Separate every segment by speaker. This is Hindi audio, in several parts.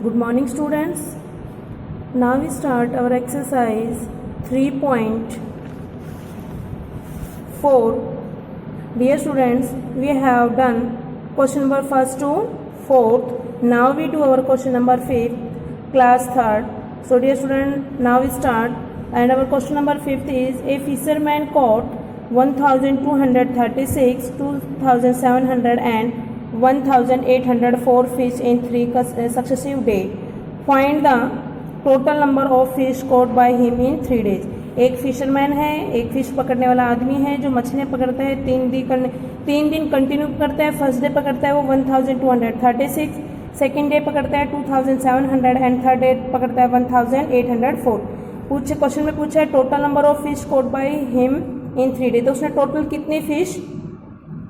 Speaker 1: Good morning, students. Now we start our exercise 3.4. Dear students, we have done question number 1st to 4th. Now we do our question number 5th, class 3rd. So dear student, now we start, and our question number 5th is: a fisherman caught 1236, 2700 and 1804 fish in 3 successive days. Find the total number of fish caught by him in 3 days. एक फिशरमैन है, एक फिश पकड़ने वाला आदमी है जो मछलियाँ पकड़ता है, 3 दिन कंटिन्यू करता है. फर्स्ट डे पकड़ता है वो 1236, सेकेंड डे पकड़ता है 2700 एंड थर्ड डे पकड़ता है 1804. क्वेश्चन में पूछा है total number of fish caught by him in 3 day. तो उसने टोटल कितनी फिश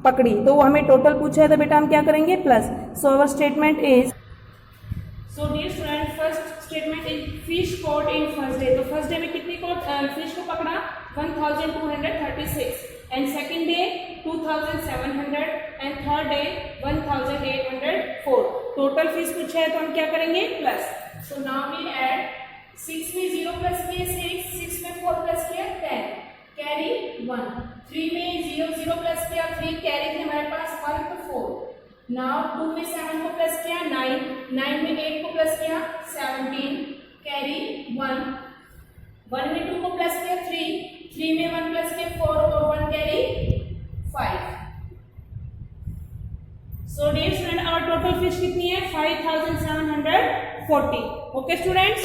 Speaker 1: पकड़ी, तो वो हमें टोटल पूछा है, तो बेटा हम क्या करेंगे plus. So our statement is, so dear student, first statement is fish caught in first day. तो फर्स्ट डे में कितनी फिश को पकड़ा 1236 and second day 2700 and third day 1804. Total fish पूछा है तो हम क्या करेंगे plus. So now we add 6 में 0 प्लस किया 6 में 4 प्लस किया 10 कैरी 1. 3 में 0 प्लस किया 3 कैरी थे हमारे पास 1 तो 4. नाउ 2 में 7 को प्लस किया 9 में 8 को प्लस किया 17 कैरी 1 में 2 को प्लस किया 3 में 1 प्लस किया 4 और 1 carry 5. So dear student, our total fish कितनी है 5740. Okay students,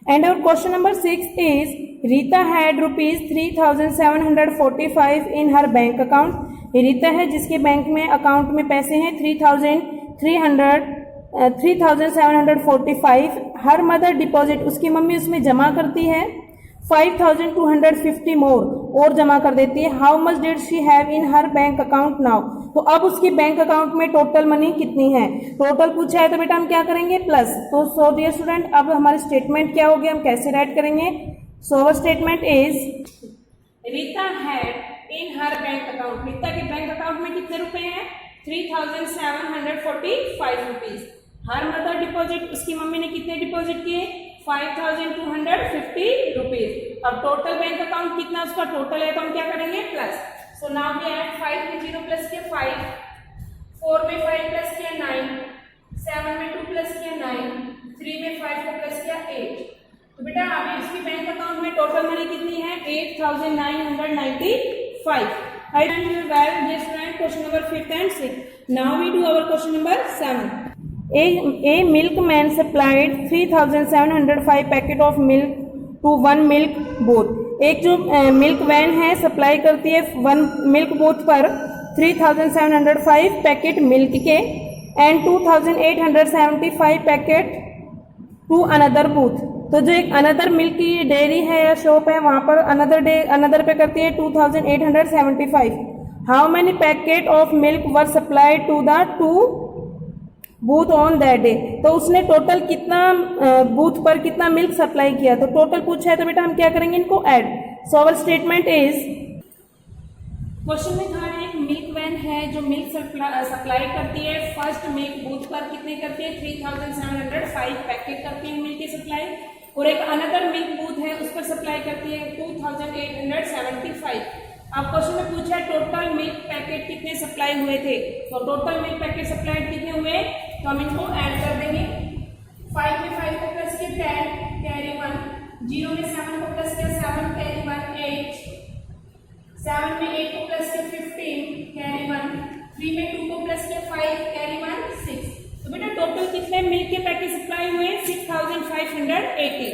Speaker 1: and our question number 6 is Rita had rupees 3745 in her bank account. Rita है जिसके बैंक में अकाउंट में पैसे हैं 3745. हर मदर डिपॉजिट, उसकी मम्मी उसमें जमा करती है 5250 मोर, और जमा कर देती है. How much did she have in her bank account now. तो अब उसकी बैंक अकाउंट में टोटल मनी कितनी है, टोटल पूछा है, तो बेटा हम क्या करेंगे प्लस. तो सो डियर स्टूडेंट, अब हमारे स्टेटमेंट क्या हो गया, हम कैसे राइट करेंगे. So our statement is Rita had in her bank account. Rita के बैंक अकाउंट में कितने रुपए हैं 3745 रुपीज. हर मदर डिपॉजिट, उसकी मम्मी ने कितने डिपॉजिट किए 5250 रुपीज. अब टोटल बैंक अकाउंट कितना उसका टोटल है, तो हम क्या करेंगे plus. So now we add 5 में 0 प्लस किया 5, 4 में 5 प्लस किया 9, 7 में 2 प्लस किया 9, 3 में 5 को प्लस किया 8. तो बेटा अभी इसकी बैंक अकाउंट में टोटल मनी कितनी है 8995. I and you well this right question number 5th and 6th. Now we do our question number 7. A milkman supplied 3705 packet of milk to one milk booth. एक जो मिल्क वैन है सप्लाई करती है वन मिल्क बूथ पर 3705 पैकेट मिल्क के and 2875 packet to another booth. तो जो एक अनदर मिल्क की डेयरी है या शॉप है वहां पर अनदर पे करती है 2875. How many packet of milk were supplied to the two booth on that day. तो उसने टोटल कितना बूथ पर कितना मिल्क सप्लाई किया, तो टोटल पूछा है, तो बेटा हम क्या करेंगे इनको add. So our statement is, question में था एक मिल्क वैन है जो मिल्क सप्लाई करती है फर्स्ट मिल्क बूथ पर कितने करती है 3705 पैकेट करती है मिल्क की सप्लाई, और एक अनदर मिल्क बूथ है उस पर सप्लाई करती है 2875. अब क्वेश्चन में पूछा है टोटल मिल्क पैकेट कितने सप्लाई हुए थे, तो टोटल मिल्क पैकेट सप्लाइड कितने हुए, तो हम इनको ऐड कर देंगे. 5 में 5 को प्लस किया 10 कैरी 1, 0 में 7 को प्लस किया 7 कैरी 1 8, 7 में 8 को प्लस किया 15 कैरी 1, 3 में 2 को प्लस किया 5 कैरी 1 6. तो बेटा टोटल कितने मिल्क के पैकेट सप्लाई हुए 6580.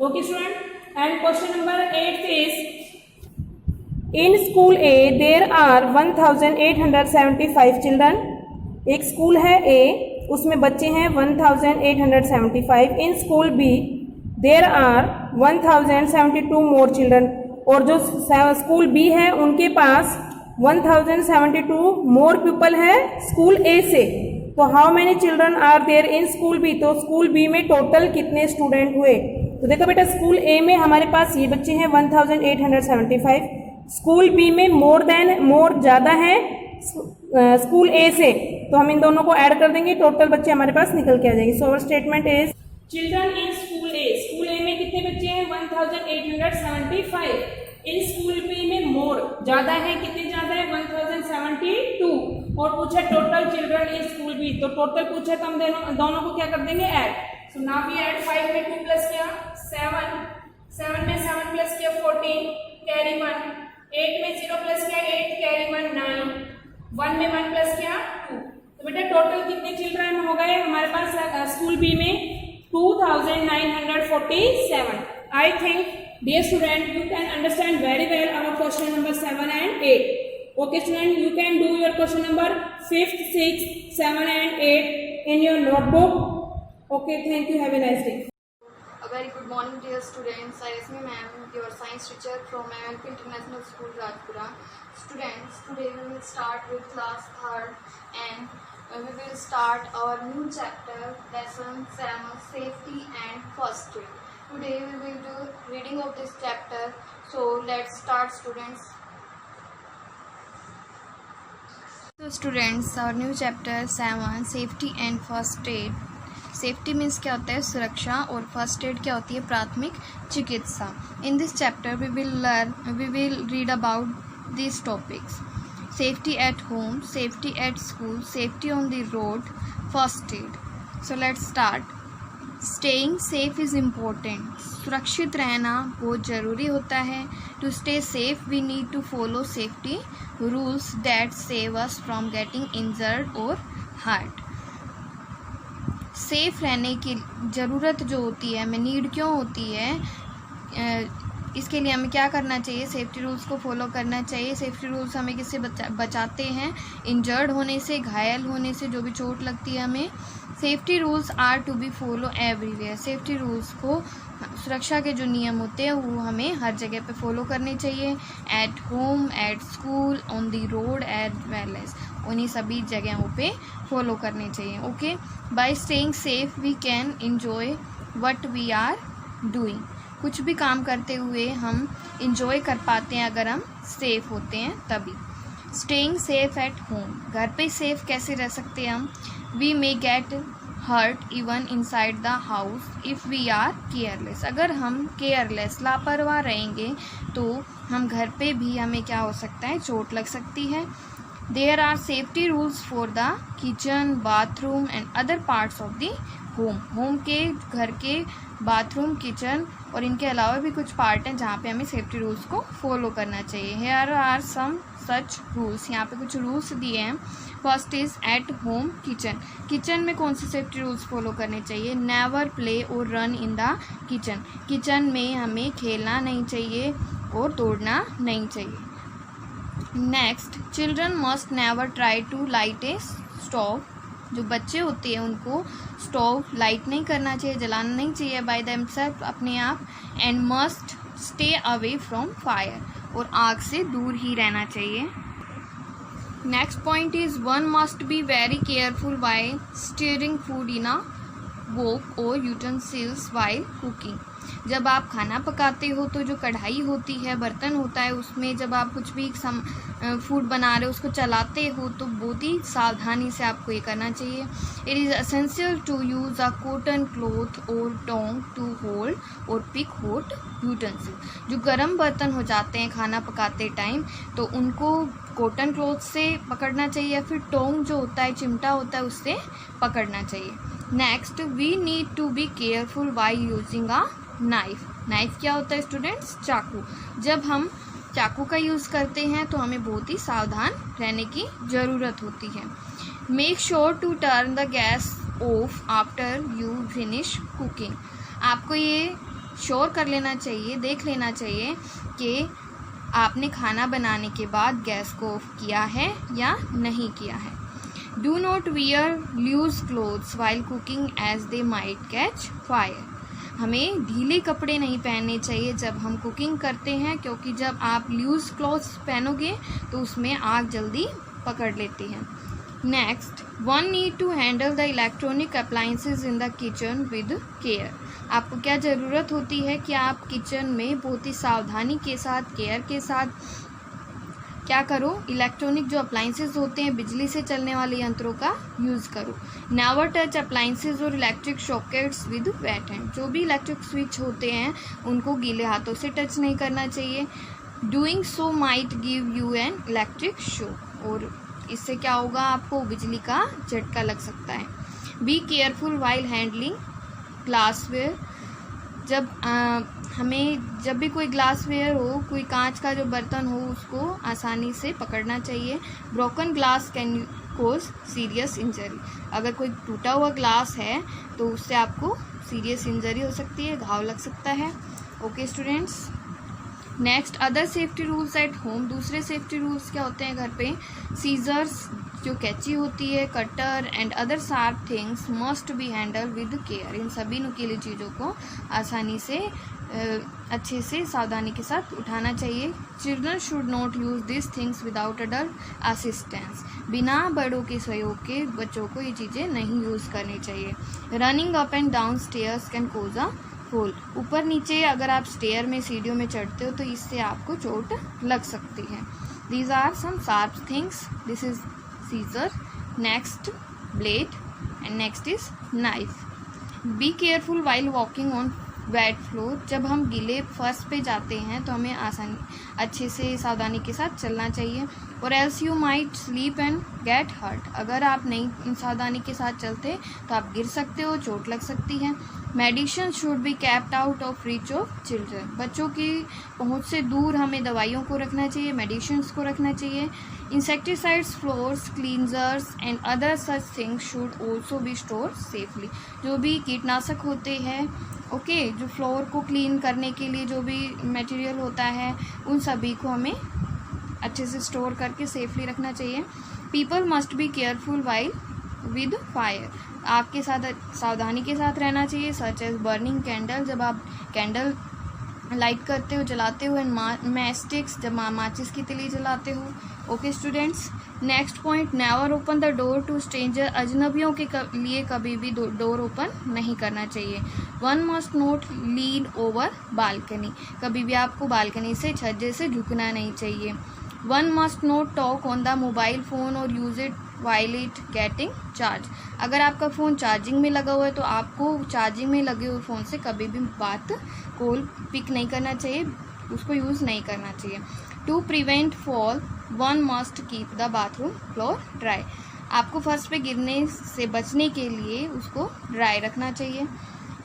Speaker 1: Okay student, and question number 8 is in school A there are 1875 children. एक स्कूल है ए, उसमें बच्चे हैं 1875. In school B there are 1072 more children. और जो स्कूल बी है उनके पास 1072 मोर पीपल है स्कूल ए से. तो how many children are there in school B. तो स्कूल बी में टोटल कितने स्टूडेंट हुए, तो देखो बेटा स्कूल ए में हमारे पास ये बच्चे हैं 1875. स्कूल बी में मोर ज्यादा है स्कूल ए से, तो हम इन दोनों को ऐड कर देंगे, टोटल बच्चे हमारे पास निकल के आ जाएंगे। So our statement is children in school A, school A में कितने बच्चे हैं 1875, इन स्कूल बी में मोर ज्यादा है, कितने ज्यादा है 1072, और पूछा total children in school B, तो टोटल पूछा तो हम दोनों को क्या कर देंगे add. So now we add 5 में 2 प्लस किया 7, 7 में 7 प्लस किया 14 कैरी 1, 8 में 0 प्लस किया 8 कैरी 1 9, 1 में 1 प्लस किया 2। तो बेटा टोटल कितने चिल्ड्रन हो गए हमारे पास स्कूल बी में 2947। I think dear student, you can understand very well our question number 7 and 8. Okay student, you can do your question number 5th, 6th, 7 and 8 in your notebook. Okay, thank you. Have a nice day.
Speaker 2: A very good morning dear students. I am ma'am, your science teacher from MLP International School, Rajpura. Students, today we will start with class 3rd and we will start our new chapter, lesson 7, safety and first aid. Today we will do reading of this chapter. So let's start students. So students, our new chapter 7, safety and first aid. Safety means क्या होता है सुरक्षा, और फर्स्ट एड क्या होती है प्राथमिक चिकित्सा। In this chapter we will read about this topics: safety at home, safety at school, safety on the road, first aid. So let's start. Staying safe is important, सुरक्षित रहना बहुत ज़रूरी होता है। To stay safe we need to follow safety rules that save us from getting injured और हर्ट। सेफ रहने की ज़रूरत जो होती है, हमें नीड क्यों होती है, इसके लिए हमें क्या करना चाहिए, सेफ्टी रूल्स को फॉलो करना चाहिए। सेफ्टी रूल्स हमें किससे बचाते हैं, इंजर्ड होने से, घायल होने से, जो भी चोट लगती है हमें। Safety rules are to be follow everywhere, safety rules को, सुरक्षा के जो नियम होते हैं वो हमें हर जगह पे फॉलो करने चाहिए। At home, at school, on the road as well as, उन्हीं सभी जगहों पे फॉलो करने चाहिए। Okay, by staying safe we can enjoy what we are doing, कुछ भी काम करते हुए हम इंजॉय कर पाते हैं अगर हम सेफ होते हैं तभी। स्टेइंग सेफ एट होम, घर पे सेफ कैसे रह सकते हैं हम। We may get hurt even inside the house if we are careless, अगर हम केयरलेस लापरवाह रहेंगे तो हम घर पे भी हमें क्या हो सकता है, चोट लग सकती है। There are safety rules for the kitchen, bathroom and other parts of the home, home के, घर के बाथरूम, किचन और इनके अलावा भी कुछ पार्ट हैं जहाँ पे हमें सेफ्टी रूल्स को फॉलो करना चाहिए। Here are some such rules, यहाँ पे कुछ रूल्स दिए हैं। First is at home kitchen, kitchen में कौन से सेफ्टी रूल्स फॉलो करने चाहिए। Never play or run in the kitchen, kitchen में हमें खेलना नहीं चाहिए और दौड़ना नहीं चाहिए। Next, children must never try to light a stove, जो बच्चे होते हैं उनको स्टोव लाइट नहीं करना चाहिए, जलाना नहीं चाहिए बाय देमसेल्फ, अपने आप। And must stay away from fire, और आग से दूर ही रहना चाहिए। Next point is one must be very careful while stirring food in a wok और यूटेंसिल्स वाइल कुकिंग, जब आप खाना पकाते हो तो जो कढ़ाई होती है, बर्तन होता है, उसमें जब आप कुछ भी फूड बना रहे हो, उसको चलाते हो तो बहुत ही सावधानी से आपको ये करना चाहिए। It is essential to use a cotton cloth or tong to hold or pick hot utensil, जो गर्म बर्तन हो जाते हैं खाना पकाते टाइम तो उनको कॉटन क्लॉथ से पकड़ना चाहिए, या फिर टोंग जो होता है, चिमटा होता है, उससे पकड़ना चाहिए। Next, we need to be careful while using a knife, knife क्या होता है स्टूडेंट्स, चाकू। जब हम चाकू का यूज़ करते हैं तो हमें बहुत ही सावधान रहने की ज़रूरत होती है। Make sure to turn the gas off after you finish cooking, आपको ये श्योर कर लेना चाहिए, देख लेना चाहिए कि आपने खाना बनाने के बाद गैस को ऑफ किया है या नहीं किया है। Do not wear loose clothes while cooking as they might catch fire, हमें ढीले कपड़े नहीं पहनने चाहिए जब हम कुकिंग करते हैं, क्योंकि जब आप लूज क्लॉथ्स पहनोगे तो उसमें आग जल्दी पकड़ लेती है। Next, one need to handle the electronic appliances in the kitchen with care, आपको क्या ज़रूरत होती है कि आप किचन में बहुत ही सावधानी के साथ, केयर के साथ क्या करो, इलेक्ट्रॉनिक जो अप्लाइंसेस होते हैं, बिजली से चलने वाले यंत्रों का यूज़ करो। नेवर टच अप्लाइंसेस और electric sockets with weight hand. जो भी इलेक्ट्रिक स्विच होते हैं उनको गीले हाथों से टच नहीं करना चाहिए। Doing so might give you an electric shock, और इससे क्या होगा, आपको बिजली का झटका लग सकता है। B careful while handling glassware. जब भी कोई ग्लासवेयर हो, कोई कांच का जो बर्तन हो, उसको आसानी से पकड़ना चाहिए। Broken glass can cause serious injury. अगर कोई टूटा हुआ ग्लास है तो उससे आपको सीरियस इंजरी हो सकती है, घाव लग सकता है। Okay students, next other safety rules at home. दूसरे सेफ्टी रूल्स क्या होते हैं घर पे? सीजर्स जो कैंची होती है, cutter and other sharp things must be handle with care. इन सभी नुकीली चीज़ों को आसानी से अच्छे से सावधानी के साथ उठाना चाहिए। Children should not use this things without adult assistance. बिना बड़ों के सहयोग के बच्चों को ये चीज़ें नहीं यूज़ करनी चाहिए। Running up and down stairs can cause a fall. ऊपर नीचे अगर आप स्टेयर में, सीढ़ियों में चढ़ते हो तो इससे आपको चोट लग सकती है। These are some sharp things. This is scissor, next blade and next is knife. Be careful while walking on wet floor. जब हम गीले फर्श पे जाते हैं तो हमें अच्छे से सावधानी के साथ चलना चाहिए। Or else you might slip and get hurt. अगर आप नहीं सावधानी के साथ चलते तो आप गिर सकते हो, चोट लग सकती है। Medicine should be kept out of reach of children. बच्चों की पहुंच से दूर हमें दवाइयों को रखना चाहिए, मेडिसिन्स को रखना चाहिए। Insecticides, floors cleansers and other such things should also be store safely. जो भी कीटनाशक होते हैं, ओके, जो फ्लोर को क्लीन करने के लिए जो भी मटेरियल होता है, उन सभी को हमें अच्छे से स्टोर करके सेफली रखना चाहिए। People must be careful while with fire. आपके साथ सावधानी के साथ रहना चाहिए। Such as burning candle. जब आप कैंडल लाइट करते हो, जलाते हो, एंड मैस्टिक्स, जब माचिस की तिली जलाते हो। Okay students, next point, never open the door to stranger. अजनबियों के लिए कभी भी डोर ओपन नहीं करना चाहिए। One must not lean over balcony. कभी भी आपको बालकनी से, छज्जे से झुकना नहीं चाहिए। One must not talk on the mobile phone और use it while it getting charge. अगर आपका फ़ोन चार्जिंग में लगा हुआ है तो आपको चार्जिंग में लगे हुए फ़ोन से कभी भी बात कॉल पिक नहीं करना चाहिए, उसको यूज़ नहीं करना चाहिए। To prevent fall one must keep the bathroom floor dry. आपको फर्श पे गिरने से बचने के लिए उसको ड्राई रखना चाहिए।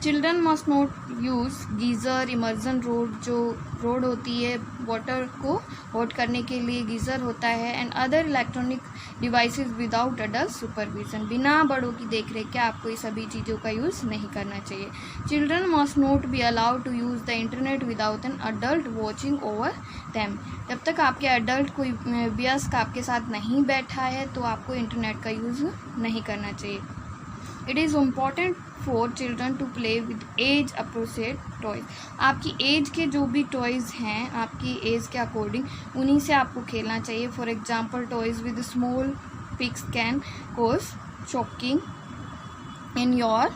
Speaker 2: Children must not use geyser, immersion road, जो रोड होती है वाटर को हॉट करने के लिए गीज़र होता है, and other electronic devices without adult supervision. बिना बड़ों की देखरेख के आपको ये सभी चीज़ों का यूज़ नहीं करना चाहिए। Children must not be allowed to use the internet without an adult watching over them. जब तक आपके अडल्ट कोई वयस्क आपके साथ नहीं बैठा है तो आपको इंटरनेट का यूज़ नहीं करना चाहिए। It is important for children to play with age appropriate toys. आपकी एज के जो भी टॉयज़ हैं, आपकी एज के अकॉर्डिंग उन्हीं से आपको खेलना चाहिए। For example, toys with small pieces can cause choking in your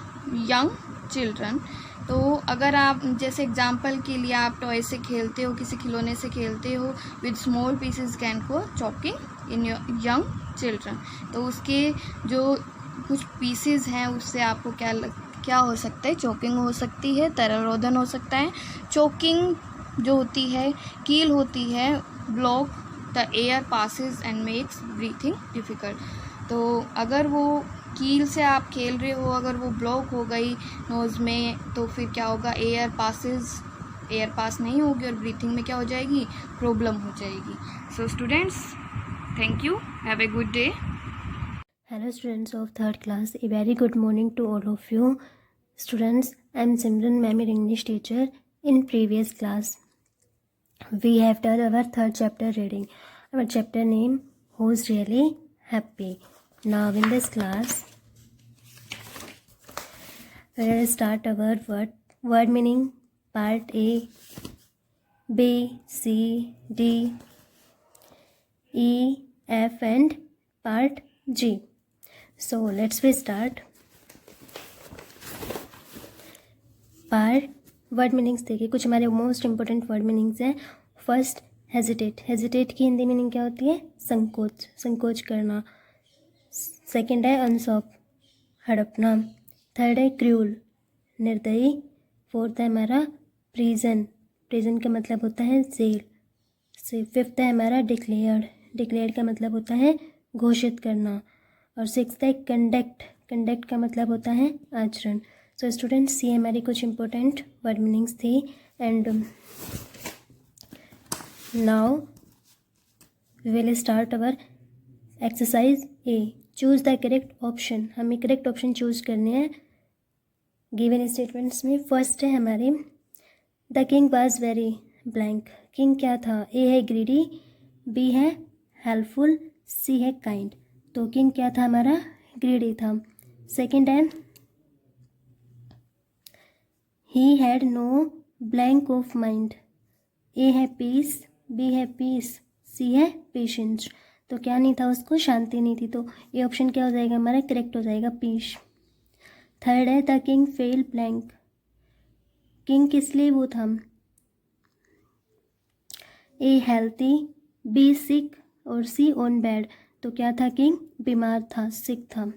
Speaker 2: young children. तो अगर आप, जैसे एग्जांपल के लिए, आप टॉय से खेलते हो, किसी खिलौने से खेलते हो, with small pieces can cause choking in your young children, तो उसके जो कुछ पीसेस हैं उससे आपको क्या हो सकता है? चोकिंग हो सकती है, तरल हो सकता है। चोकिंग जो होती है, कील होती है, block the air passes and makes breathing difficult. तो अगर वो कील से आप खेल रहे हो, अगर वो ब्लॉक हो गई नोज़ में, तो फिर क्या होगा? एयर पास नहीं होगी और ब्रीथिंग में क्या हो जाएगी? प्रॉब्लम हो जाएगी। So students, thank you, have a good day.
Speaker 3: Hello students of 3rd class, a very good morning to all of you. Students, I am Simran ma'am, your English teacher. In previous class, we have done our 3rd chapter reading. Our chapter name, Who's Really Happy. Now in this class, we will start our word meaning part A, B, C, D, E, F and part G. So let's start. Part word meanings देखिए, कुछ हमारे मोस्ट इम्पोर्टेंट वर्ड मीनिंग्स हैं। फर्स्ट, हेजिटेट, हेजिटेट की हिंदी मीनिंग क्या होती है? संकोच, संकोच करना। सेकंड है अनसॉप, हड़पना। थर्ड है क्रूल, निर्दयी। फोर्थ है हमारा प्रिजन, प्रिजन का मतलब होता है जेल से। फिफ्थ है हमारा डिक्लेयर्ड, डिक्लेयर्ड का मतलब होता है घोषित करना। और सिक्स्थ है कंडक्ट, कंडक्ट का मतलब होता है आचरण। सो स्टूडेंट्स, ये हमारी कुछ इंपॉर्टेंट वर्ड मीनिंग्स थी। And now we will start our exercise A. Choose the correct option, हमें करेक्ट ऑप्शन चूज़ करने हैं गिवन स्टेटमेंट्स में। फर्स्ट है हमारे the king was very blank, king क्या था? ए है ग्रीडी, बी है हेल्पफुल, सी है काइंड। तो किंग क्या था हमारा? ग्रीडी था। सेकंड है he had no blank of mind, A है पीस, बी है पीस, सी है पेशेंस। तो क्या नहीं था उसको? शांति नहीं थी। तो ये ऑप्शन क्या हो जाएगा हमारा? करेक्ट हो जाएगा, पीस। थर्ड है the king fail blank, king किस लिए वो था? ए हेल्थी, बी सिक और सी ऑन बेड। तो क्या था? किंग बीमार था, सिक था।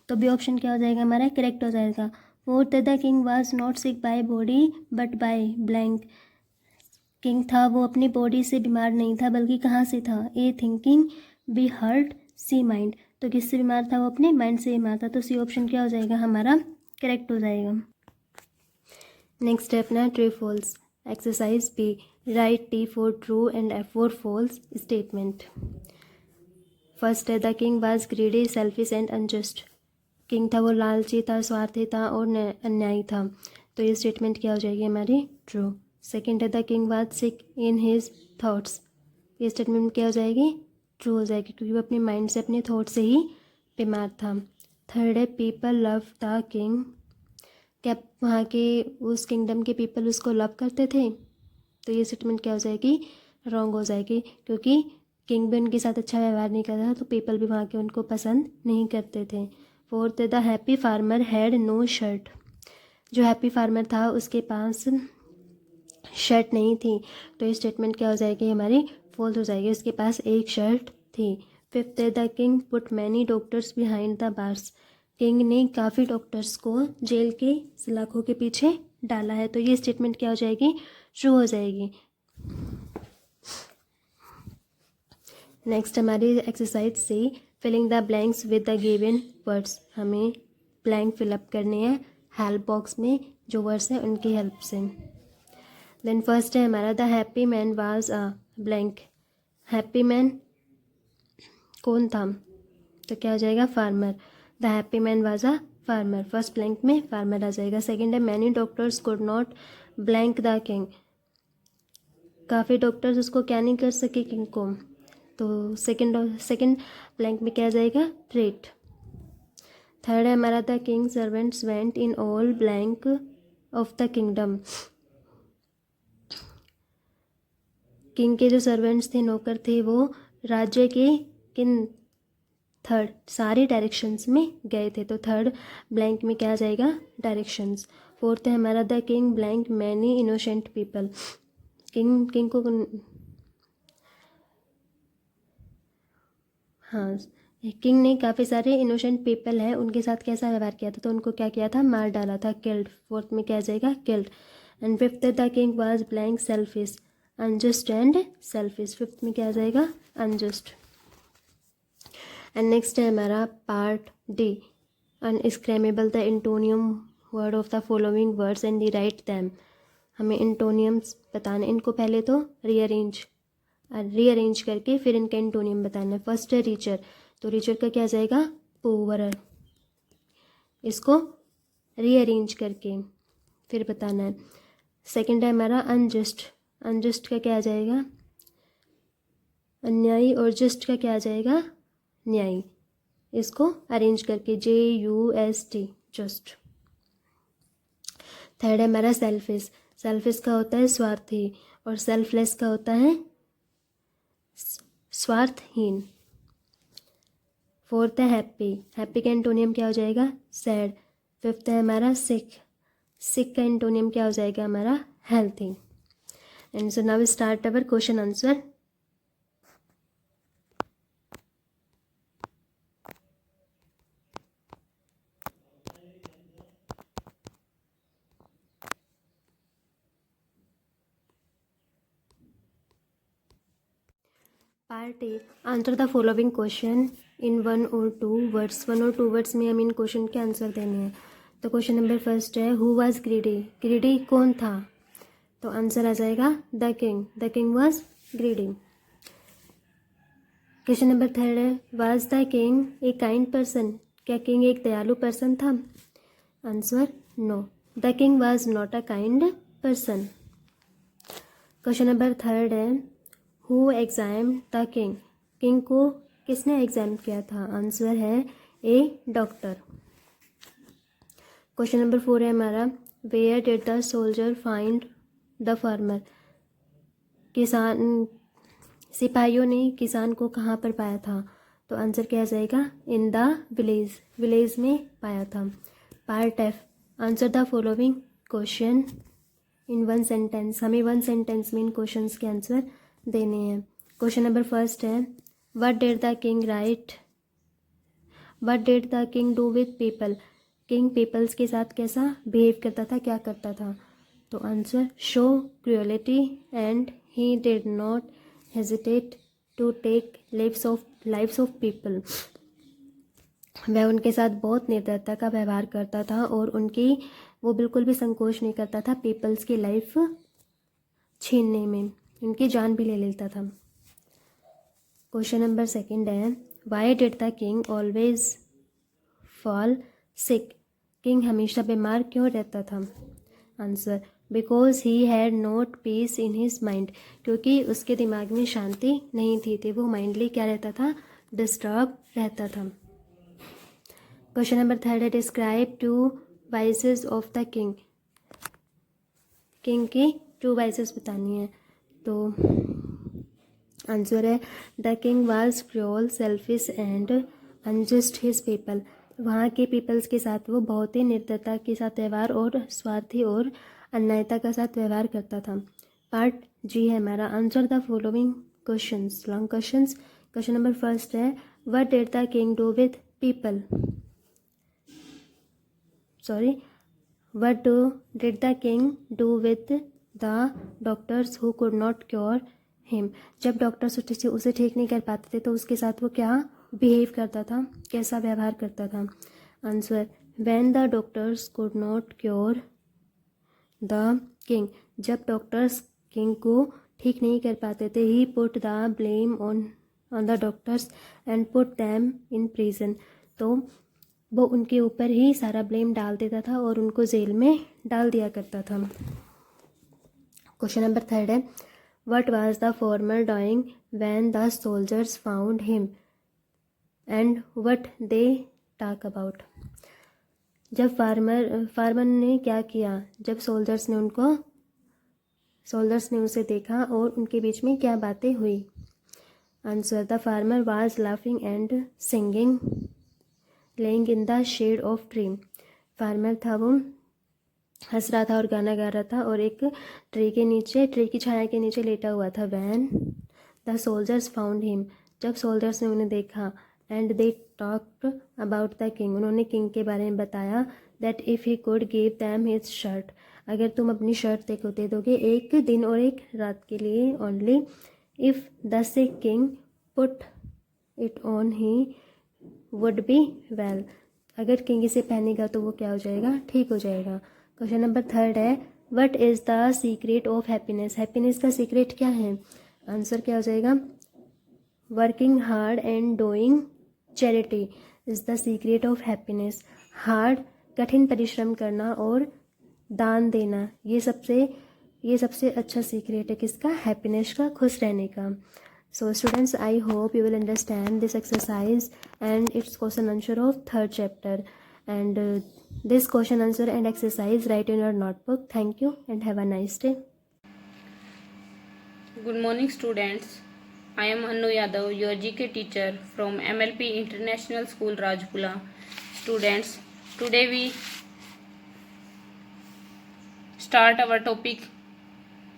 Speaker 3: तो बी ऑप्शन क्या हो जाएगा हमारा? करेक्ट हो जाएगा। Fourth the king was not sick by body but by blank, king था वो अपनी बॉडी से बीमार नहीं था बल्कि कहाँ से था? A thinking, B hurt, C mind. तो किससे बीमार था? वो अपने माइंड से बीमार था। तो सी ऑप्शन क्या हो जाएगा हमारा? करेक्ट हो जाएगा। नेक्स्ट है अपना true false exercise B. Write T for true and F for false statement. First है the king was greedy, selfish and unjust, king था वो लालची था, स्वार्थी था और अन्यायी था। तो ये स्टेटमेंट क्या हो जाएगी हमारी? ट्रू। सेकंड है the king was sick in his thoughts, ये स्टेटमेंट क्या हो जाएगी? ट्रू हो जाएगी, क्योंकि वो अपने माइंड से, अपने थॉट से ही बीमार था। थर्ड है पीपल लव द किंग, क्या वहाँ के उस किंगडम के पीपल उसको लव करते थे? तो ये स्टेटमेंट क्या हो जाएगी? रॉन्ग हो जाएगी, क्योंकि किंग भी उनके साथ अच्छा व्यवहार नहीं करता था, तो पीपल भी वहाँ के उनको पसंद नहीं करते थे। Fourth the happy farmer had no shirt, जो हैप्पी फार्मर था उसके पास शर्ट नहीं थी। तो ये स्टेटमेंट क्या हो जाएगी हमारी? फॉल्स हो जाएगी, उसके पास एक शर्ट थी। Fifth the king put many doctors behind the bars, king ने काफ़ी डॉक्टर्स को जेल के सलाखों के पीछे डाला है। तो ये स्टेटमेंट क्या हो जाएगी? ट्रू हो जाएगी। नेक्स्ट हमारी एक्सरसाइज से filling the blanks with the given words, हमें ब्लैंक फिलअप करने हैं हेल्प बॉक्स में जो वर्ड्स हैं उनकी हेल्प से। देन फर्स्ट है हमारा the happy man was a blank, happy man कौन था? तो क्या हो जाएगा? Farmer. The happy man was a farmer, first blank में फार्मर आ जाएगा। सेकंड है many doctors could not blank the king, काफ़ी डॉक्टर्स उसको क्या नहीं कर सके? किंग को। तो सेकंड ब्लैंक में क्या आ जाएगा? ट्रेट। थर्ड है हमारा the king servants went in all blank of the kingdom, king के जो सर्वेंट्स थे, नौकर थे, वो राज्य के किन थर्ड सारी डायरेक्शंस में गए थे। तो थर्ड ब्लैंक में क्या आ जाएगा? डायरेक्शंस। फोर्थ है हमारा the king blank many innocent people, king को हाँ, किंग ने काफ़ी सारे इनोसेंट पीपल हैं उनके साथ कैसा व्यवहार किया था? तो उनको क्या किया था? मार डाला था, किल्ड। फोर्थ में क्या आ जाएगा? Killed. And fifth the king was blank selfish, unjust and selfish, fifth में क्या आ जाएगा? अनजस्ट। एंड नेक्स्ट है हमारा part D, unscramble the antonym word of the following words and rewrite them, हमें इंटोनियम्स बताने, इनको पहले तो रीअरेंज करके फिर इनका इंटोनियम बताना है। फर्स्ट है रीचर, तो रीचर का क्या आ जाएगा? पुअरर, इसको रीअरेंज करके फिर बताना है। सेकंड है हमारा अनजस्ट, अनजस्ट का क्या आ जाएगा? अन्यायी, और जस्ट का क्या आ जाएगा? न्यायी, इसको अरेंज करके JUST, जस्ट। थर्ड है हमारा सेल्फिश, सेल्फिश का होता है स्वार्थी और सेल्फलेस का होता है स्वार्थहीन। फोर्थ है हैप्पी, हैप्पी का एंटोनियम क्या हो जाएगा? सैड। फिफ्थ है हमारा सिक, सिक का एंटोनियम क्या हो जाएगा हमारा? Healthy. And so now we start our question answer. Part A. Answer the following question in 1 or 2 words. 1 or 2 words में हम इन क्वेश्चन के आंसर देने हैं. तो क्वेश्चन नंबर फर्स्ट है, हु वॉज ग्रीडी. ग्रीडी कौन था? तो आंसर आ जाएगा the king. The king was greedy. Question number third है, was the king a kind person. क्या किंग एक दयालु पर्सन था? Answer no. The king was not a kind person. Question number third है, who exam the king. King को किसने एग्जाम किया था? आंसर है ए डॉक्टर. क्वेश्चन नंबर 4 है हमारा, where did the soldier find the farmer. किसान सिपाहियों ने किसान को कहाँ पर पाया था? तो आंसर क्या आ जाएगा? In the village. विलेज में पाया था. Part F. Answer the following question in 1 sentence. हमें 1 सेंटेंस में इन क्वेश्चंस के आंसर देने हैं. क्वेश्चन नंबर फर्स्ट है, what did the king write. What did the king do with people. King peoples के साथ कैसा बिहेव करता था, क्या करता था? तो answer show cruelty and he did not hesitate to take lives of people. वह उनके साथ बहुत निर्दयता का व्यवहार करता था और वो बिल्कुल भी संकोच नहीं करता था पीपल्स की लाइफ छीनने में. उनकी जान भी ले लेता था. क्वेश्चन नंबर सेकंड है, why did the king always fall sick. King हमेशा बीमार क्यों रहता था? Answer because he had not peace in his mind. क्योंकि उसके दिमाग में शांति नहीं थी. वो माइंडली क्या रहता था? डिस्टर्ब रहता था. क्वेश्चन नंबर थर्ड है, describe 2 vices of the king. King की 2 वाइसेस बतानी है. तो आंसर है the king was cruel, selfish and unjust his people. वहाँ के पीपल्स के साथ वो बहुत ही निर्दयता के साथ व्यवहार और स्वार्थी और अन्यायता के साथ व्यवहार करता था. पार्ट जी है हमारा, answer the following questions. Long questions. Question number first है, what did the king do with people. What did the king do with the doctors who could not cure him. जब डॉक्टर्स उसे ठीक नहीं कर पाते थे तो उसके साथ वो क्या बिहेव करता था, कैसा व्यवहार करता था? Answer when the doctors could not cure the king. जब डॉक्टर्स किंग को ठीक नहीं कर पाते थे, he put the blame on the doctors and put them in prison. तो वो उनके ऊपर ही सारा ब्लेम डाल देता था और उनको जेल में डाल दिया करता था. क्वेश्चन नंबर थर्ड है, what was the farmer doing when the soldiers found him and what they talk about. जब फार्मर ने क्या किया जब सोल्जर्स ने उसे देखा और उनके बीच में क्या बातें हुई? Answer the farmer was laughing and singing lying in the shade of tree. Farmer था वो हंस रहा था और गाना गा रहा था और एक ट्री की छाया के नीचे लेटा हुआ था. When the soldiers found him. जब सोल्जर्स ने उन्हें देखा. And they talked about the king. उन्होंने किंग के बारे में बताया. That if he could give them his shirt. अगर तुम अपनी शर्ट दे दोगे एक दिन और एक रात के लिए only. If the sick king put it on he would be well. अगर किंग इसे पहनेगा तो वो क्या हो जाएगा? ठीक हो जाएगा. क्वेश्चन नंबर थर्ड है, what is the secret of happiness. Happiness का सीक्रेट क्या है? आंसर क्या हो जाएगा? Working hard and doing charity is the secret of happiness. Hard कठिन परिश्रम करना और दान देना, ये सबसे अच्छा सीक्रेट है किसका? हैप्पीनेस का, खुश रहने का. So students, I hope you will understand this exercise and its question answer of 3rd chapter. And this question answer and exercise write in your notebook. Thank you and have a nice day.
Speaker 4: Good morning students. I am Anu Yadav, your GK teacher from MLP International School Rajpula. Students, today we start our topic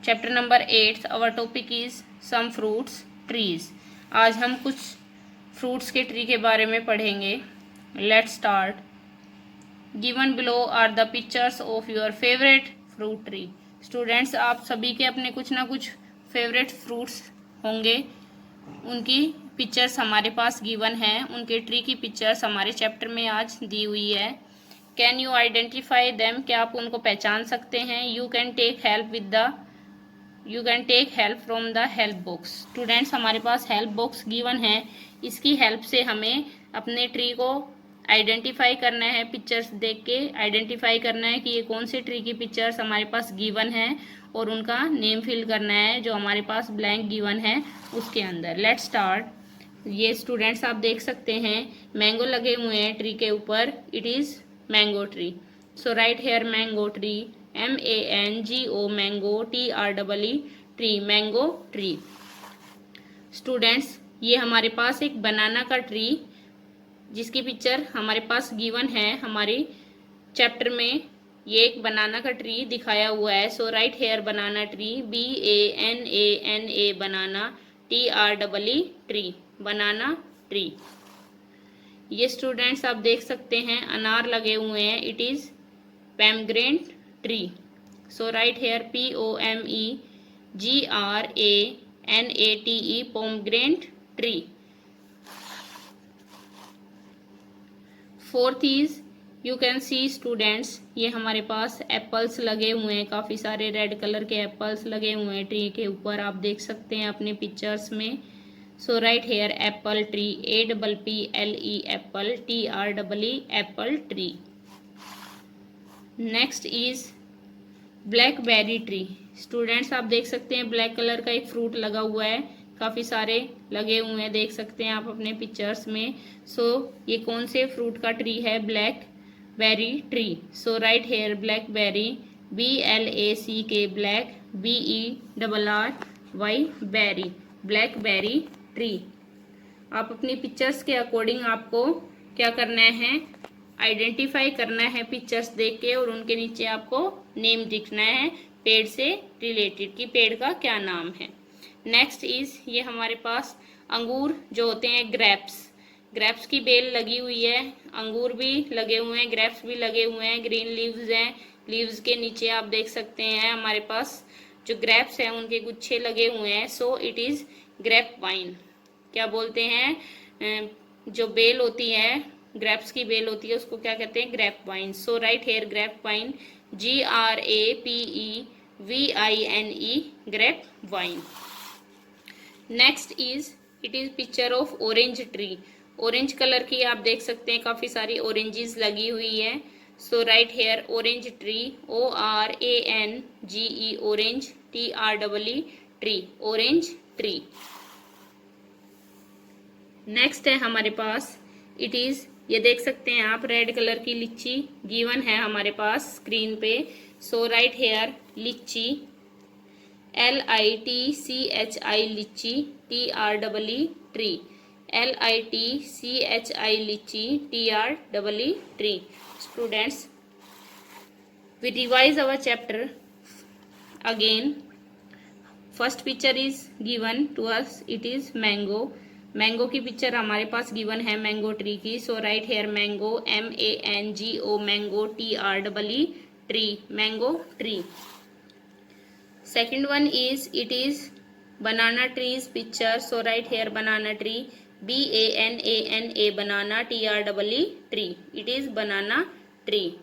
Speaker 4: chapter number 8, our topic is some fruits trees. आज हम कुछ फ्रूट्स के ट्री के बारे में पढ़ेंगे। Let's start. Given below are the pictures of your favourite fruit tree. Students, आप सभी के अपने कुछ ना कुछ फेवरेट फ्रूट्स होंगे, उनकी पिक्चर्स हमारे पास गिवन है। उनके ट्री की पिक्चर्स हमारे चैप्टर में आज दी हुई है। Can you identify them? क्या आप उनको पहचान सकते हैं? You can take help from the help box. Students, हमारे पास हेल्प बॉक्स गिवन है। इसकी हेल्प से हमें अपने ट्री को आइडेंटिफाई करना है। पिक्चर्स देख के आइडेंटिफाई करना है कि ये कौन से ट्री की पिक्चर्स हमारे पास गिवन है और उनका नेम फिल करना है जो हमारे पास ब्लैंक गिवन है उसके अंदर। Let's start. ये स्टूडेंट्स आप देख सकते हैं मैंगो लगे हुए हैं ट्री के ऊपर। It is mango tree. So right here mango tree, MANGO mango, TREE tree, mango tree. Students, ये हमारे पास एक बनाना का ट्री जिसकी पिक्चर हमारे पास गिवन है हमारी चैप्टर में। ये एक बनाना का ट्री दिखाया हुआ है। So right here banana tree, BANANA banana, TREE tree, banana tree. ये स्टूडेंट्स आप देख सकते हैं अनार लगे हुए हैं। It is pomegranate tree. So right here POMEGRANATE pomegranate tree. Fourth is you can see students, ये हमारे पास एप्पल्स लगे हुए हैं, काफ़ी सारे रेड कलर के एप्पल्स लगे हुए हैं ट्री के ऊपर, आप देख सकते हैं अपने पिक्चर्स में। So right here apple tree, APPLE apple, TREE apple tree. Next is blackberry tree. Students, आप देख सकते हैं ब्लैक कलर का एक फ्रूट लगा हुआ है, काफ़ी सारे लगे हुए हैं, देख सकते हैं आप अपने पिक्चर्स में। सो ये कौन से फ्रूट का ट्री है? Blackberry tree. So right here blackberry, BLACK black, BERRY berry, blackberry tree. आप अपनी पिक्चर्स के अकॉर्डिंग आपको क्या करना है? आइडेंटिफाई करना है पिक्चर्स देख के, और उनके नीचे आपको नेम लिखना है पेड़ से रिलेटेड कि पेड़ का क्या नाम है। नेक्स्ट इज ये हमारे पास अंगूर जो होते हैं ग्रेप्स की बेल लगी हुई है, अंगूर भी लगे हुए हैं, ग्रेप्स भी लगे हुए हैं, ग्रीन लीव्स हैं। लीव्स के नीचे आप देख सकते हैं हमारे पास जो ग्रेप्स हैं उनके गुच्छे लगे हुए हैं। So it is grape vine. क्या बोलते हैं? जो बेल होती है, ग्रेप्स की बेल होती है, उसको क्या कहते हैं? Grape vine. So right here grape vine, GRAPEVINE grape vine. Next is it is picture of orange tree. Orange colour की आप देख सकते हैं काफ़ी सारी ऑरेंजेस लगी हुई है। So right here orange tree, ORANGE orange, TREE tree, orange tree. Next है हमारे पास इट इज़, ये देख सकते हैं आप रेड कलर की लीची गिवन है हमारे पास स्क्रीन पे। सो राइट हेयर लीची, LITCHI litchi, TREE tree, LITCHI litchi, TREE tree. Students, we revise our chapter again. First picture is given to us, it is mango. Mango की पिक्चर हमारे पास गिवन है मैंगो ट्री की। So right here mango, MANGO mango, TREE tree, mango tree. Second one is it is banana trees picture. So right here banana tree, BANANA banana, TREE tree, it is banana tree.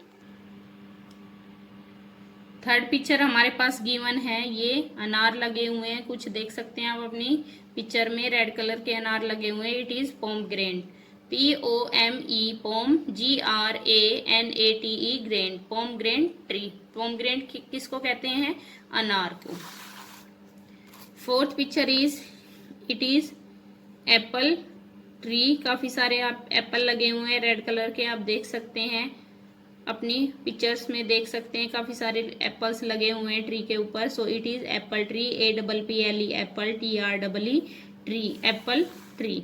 Speaker 4: Third picture हमारे पास गिवन है, ये अनार लगे हुए हैं, कुछ देख सकते हैं आप अपनी पिक्चर में रेड कलर के अनार लगे हुए हैं। It is pomegranate, POME pom, GRANATE gran, pomegranate tree. Pomegranate किसको कहते हैं? अनार को। Fourth picture is it is apple tree. काफ़ी सारे आप एप्पल लगे हुए हैं रेड कलर के, आप देख सकते हैं अपनी पिक्चर्स में, देख सकते हैं काफ़ी सारे एप्पल्स लगे हुए हैं ट्री के ऊपर। So it is apple tree, APPLE apple, TREE tree, apple tree.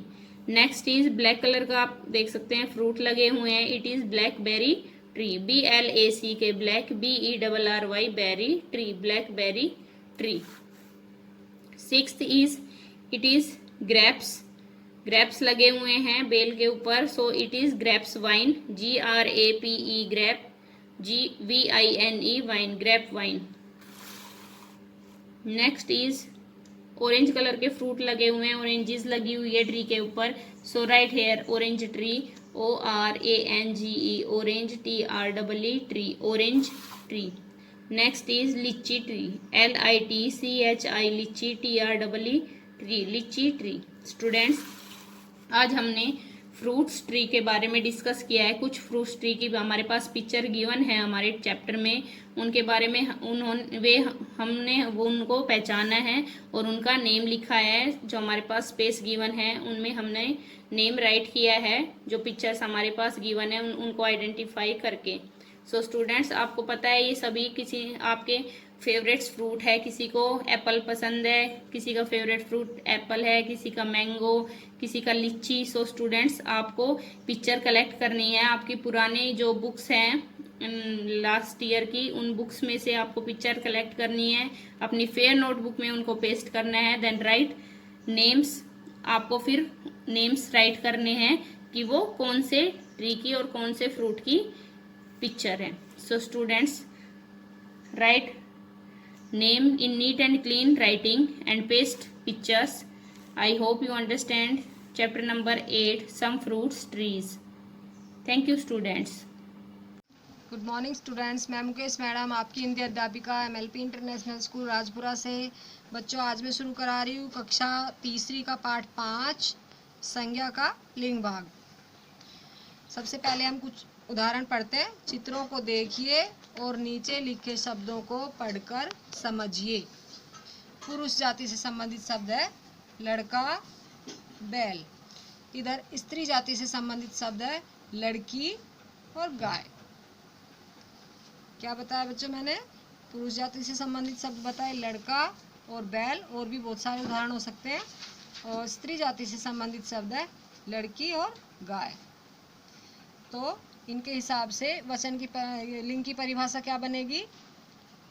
Speaker 4: Next is black colour का आप देख सकते हैं फ्रूट लगे हुए हैं। It is blackberry tree, BLACK black, BERRY berry tree, blackberry tree. Sixth is it is grapes. Grapes लगे हुए हैं बेल के ऊपर, so it is grapes vine, GRAPE grape, GVINE vine, grape vine. Next is orange colour के फ्रूट लगे हुए हैं, ऑरेंजेस लगी हुई है ट्री के ऊपर, so right here orange tree, ORANGE orange, TREE tree, orange tree. Next is litchi tree, LITCHI litchi, TREE tree, litchi tree. Students, आज हमने फ्रूट्स ट्री के बारे में डिस्कस किया है. कुछ फ्रूट्स ट्री की हमारे पास पिक्चर गिवन है हमारे चैप्टर में, उनके बारे में हमने उनको पहचाना है और उनका नेम लिखा है. जो हमारे पास स्पेस गिवन है उनमें हमने नेम राइट किया है. जो पिक्चर्स हमारे पास गिवन है उनको आइडेंटिफाई करके. सो स्टूडेंट्स, आपको पता है ये सभी किसी आपके फेवरेट्स फ्रूट है. किसी को एप्पल पसंद है, किसी का फेवरेट फ्रूट एप्पल है, किसी का मैंगो, किसी का लीची. सो स्टूडेंट्स, आपको पिक्चर कलेक्ट करनी है. आपकी पुरानी जो बुक्स हैं लास्ट ईयर की, उन बुक्स में से आपको पिक्चर कलेक्ट करनी है, अपनी फेयर नोटबुक में उनको पेस्ट करना है. देन राइट नेम्स, आपको फिर नेम्स राइट करने हैं कि वो कौन से ट्री की और कौन से फ्रूट की पिक्चर है. So students, right name in neat and clean writing and paste pictures. I hope you understand chapter number 8, some fruits trees. Thank you students.
Speaker 5: Good morning students, मैं मुकेश मैडम, आपकी हिंदी अध्यापिका MLP इंटरनेशनल स्कूल राजपुरा से. बच्चों, आज मैं शुरू करा रही हूँ कक्षा तीसरी का पाठ 5, संज्ञा का लिंग भाग. सबसे पहले हम कुछ उदाहरण पढ़ते हैं. चित्रों को देखिए और नीचे लिखे शब्दों को पढ़कर समझिए. पुरुष जाति से संबंधित शब्द है लड़का, बैल. इधर स्त्री जाति से संबंधित शब्द है लड़की और गाय. क्या बताया बच्चों मैंने? पुरुष जाति से संबंधित शब्द बताए लड़का और बैल, और भी बहुत सारे उदाहरण हो सकते हैं. और स्त्री जाति से संबंधित शब्द है लड़की और गाय. तो इनके हिसाब से वचन की लिंग की परिभाषा क्या बनेगी?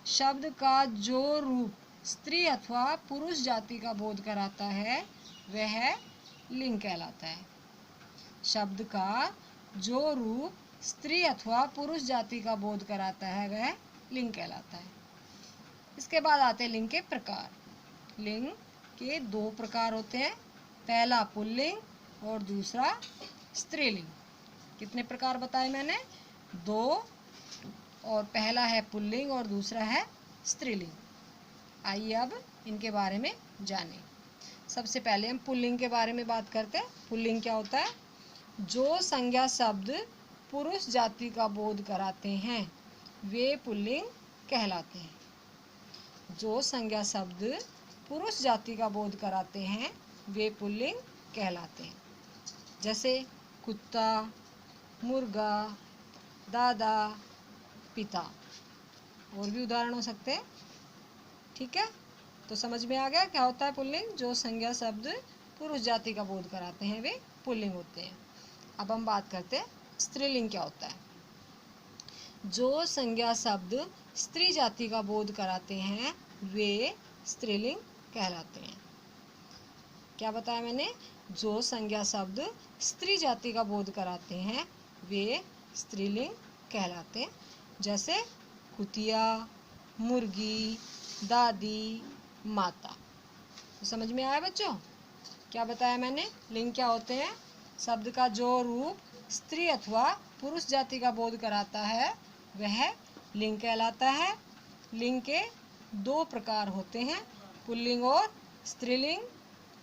Speaker 5: शब्द का जो रूप स्त्री अथवा पुरुष जाति का बोध कराता है वह लिंग कहलाता है. शब्द का जो रूप स्त्री अथवा पुरुष जाति का बोध कराता है वह लिंग कहलाता है. इसके बाद आते हैं लिंग के प्रकार. लिंग के 2 प्रकार होते हैं, पहला पुल्लिंग और दूसरा स्त्रीलिंग. कितने प्रकार बताए मैंने? 2, और पहला है पुल्लिंग और दूसरा है स्त्रीलिंग. आइए अब इनके बारे में जानें. सबसे पहले हम पुल्लिंग के बारे में बात करते हैं. पुल्लिंग क्या होता है? जो संज्ञा शब्द पुरुष जाति का बोध कराते हैं वे पुल्लिंग कहलाते हैं. जो संज्ञा शब्द पुरुष जाति का बोध कराते हैं वे पुल्लिंग कहलाते हैं. जैसे कुत्ता, मुर्गा, दादा, पिता, और भी उदाहरण हो सकते हैं. ठीक है, तो समझ में आ गया क्या होता है पुल्लिंग? जो संज्ञा शब्द पुरुष जाति का बोध कराते हैं वे पुल्लिंग होते हैं. अब हम बात करते हैं स्त्रीलिंग क्या होता है. जो संज्ञा शब्द स्त्री जाति का बोध कराते हैं वे स्त्रीलिंग कहलाते हैं. क्या बताया मैंने? जो संज्ञा शब्द स्त्री जाति का बोध कराते हैं वे स्त्रीलिंग कहलाते हैं. जैसे कुतिया, मुर्गी, दादी, माता. तो समझ में आया बच्चों? क्या बताया मैंने? लिंग क्या होते हैं? शब्द का जो रूप स्त्री अथवा पुरुष जाति का बोध कराता है वह लिंग कहलाता है. लिंग के 2 प्रकार होते हैं, पुल्लिंग और स्त्रीलिंग.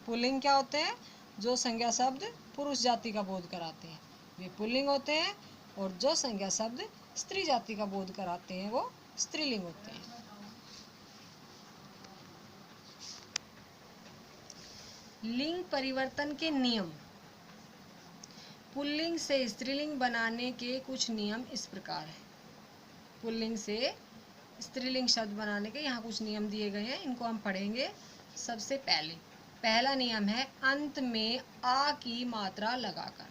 Speaker 5: पुल्लिंग क्या होते हैं? जो संज्ञा शब्द पुरुष जाति का बोध कराते हैं वे पुल्लिंग होते हैं, और जो संज्ञा शब्द स्त्री जाति का बोध कराते हैं वो स्त्रीलिंग होते हैं. लिंग परिवर्तन के नियम. पुल्लिंग से स्त्रीलिंग बनाने के कुछ नियम इस प्रकार हैं. पुल्लिंग से स्त्रीलिंग शब्द बनाने के यहाँ कुछ नियम दिए गए हैं, इनको हम पढ़ेंगे. सबसे पहला नियम है अंत में आ की मात्रा लगाकर.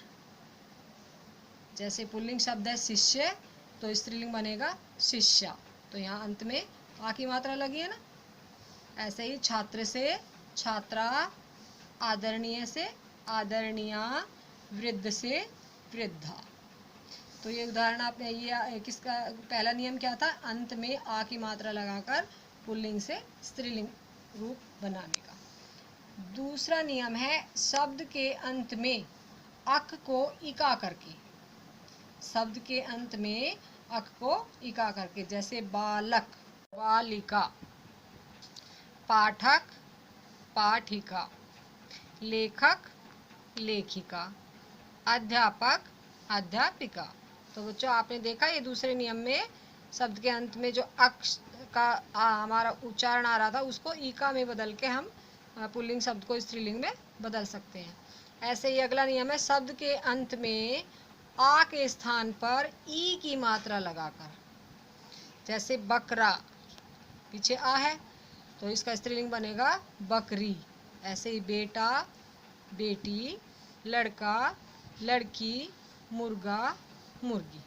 Speaker 5: जैसे पुल्लिंग शब्द है शिष्य, तो स्त्रीलिंग बनेगा शिष्या, तो यहाँ अंत में आ की मात्रा लगी है ना. ऐसे ही छात्र से छात्रा, आदरणीय से आदरणीया, वृद्ध से वृद्धा। तो ये उदाहरण आपने ये किसका पहला नियम क्या था, अंत में आ की मात्रा लगाकर पुल्लिंग से स्त्रीलिंग रूप बनाने का। दूसरा नियम है शब्द के अंत में अक को इका करके, शब्द के अंत में अक को इका करके, जैसे बालक, बालिका, पाठक, पाठिका, लेखक, लेखिका, अध्यापक, अध्यापिका। तो बच्चों आपने देखा ये दूसरे नियम में शब्द के अंत में जो अक्ष का हमारा उच्चारण आ रहा था उसको ईका में बदल के हम पुल्लिंग शब्द को स्त्रीलिंग में बदल सकते हैं। ऐसे ही अगला नियम है शब्द के अंत में आ के स्थान पर ई की मात्रा लगाकर, जैसे बकरा, पीछे आ है तो इसका स्त्रीलिंग बनेगा बकरी। ऐसे ही बेटा, बेटी, लड़का, लड़की, मुर्गा, मुर्गी।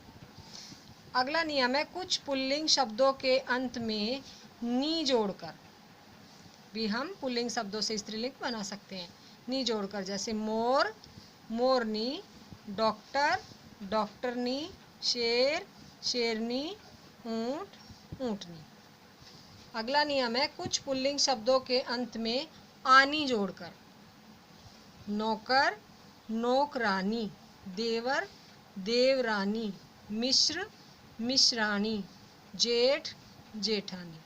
Speaker 5: अगला नियम है कुछ पुल्लिंग शब्दों के अंत में नी जोड़कर भी हम पुल्लिंग शब्दों से स्त्रीलिंग बना सकते हैं। नी जोड़कर, जैसे मोर, मोरनी, डॉक्टर, डॉक्टरनी, शेर, शेरनी, ऊंट, ऊंटनी। अगला नियम है कुछ पुल्लिंग शब्दों के अंत में आनी जोड़कर, नौकर, नौकरानी, देवर, देवरानी, मिश्र, मिश्राणी, जेठ, जेठानी।